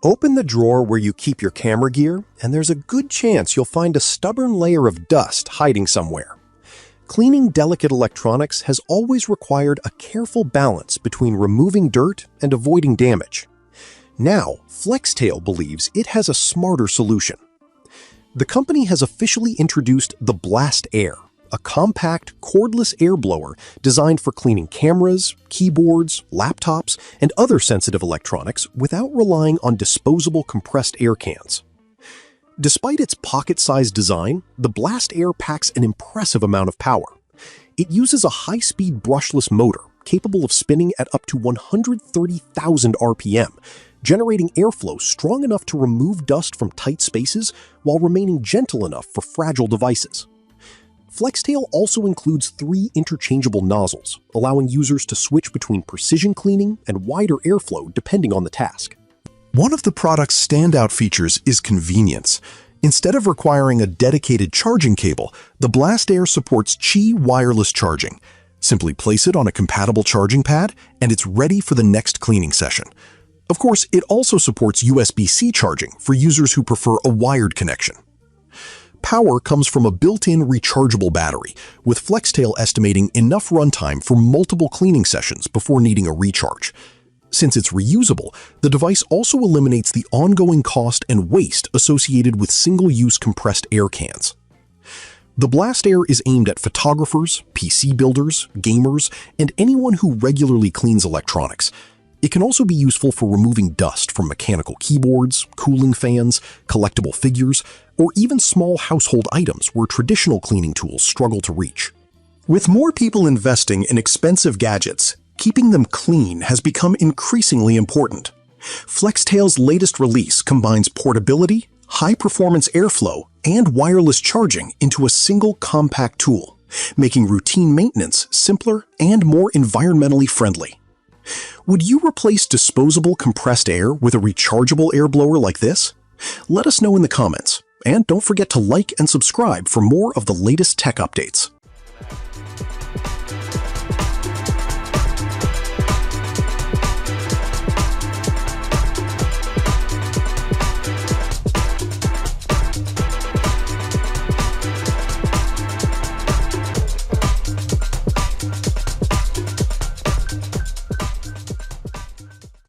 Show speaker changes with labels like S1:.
S1: Open the drawer where you keep your camera gear, and there's a good chance you'll find a stubborn layer of dust hiding somewhere. Cleaning delicate electronics has always required a careful balance between removing dirt and avoiding damage. Now, Flextail believes it has a smarter solution. The company has officially introduced the Blast Air, a compact, cordless air blower designed for cleaning cameras, keyboards, laptops, and other sensitive electronics without relying on disposable compressed air cans. Despite its pocket-sized design, the Blast Air packs an impressive amount of power. It uses a high-speed brushless motor capable of spinning at up to 130,000 RPM, generating airflow strong enough to remove dust from tight spaces while remaining gentle enough for fragile devices. Flextail also includes 3 interchangeable nozzles, allowing users to switch between precision cleaning and wider airflow depending on the task.
S2: One of the product's standout features is convenience. Instead of requiring a dedicated charging cable, the Blast Air supports Qi wireless charging. Simply place it on a compatible charging pad, and it's ready for the next cleaning session. Of course, it also supports USB-C charging for users who prefer a wired connection. Power comes from a built-in rechargeable battery, with Flextail estimating enough runtime for multiple cleaning sessions before needing a recharge. Since it's reusable, the device also eliminates the ongoing cost and waste associated with single-use compressed air cans. The Blast Air is aimed at photographers, PC builders, gamers, and anyone who regularly cleans electronics. It can also be useful for removing dust from mechanical keyboards, cooling fans, collectible figures, or even small household items where traditional cleaning tools struggle to reach. With more people investing in expensive gadgets, keeping them clean has become increasingly important. Flextail's latest release combines portability, high-performance airflow, and wireless charging into a single compact tool, making routine maintenance simpler and more environmentally friendly. Would you replace disposable compressed air with a rechargeable air blower like this? Let us know in the comments, and don't forget to like and subscribe for more of the latest tech updates.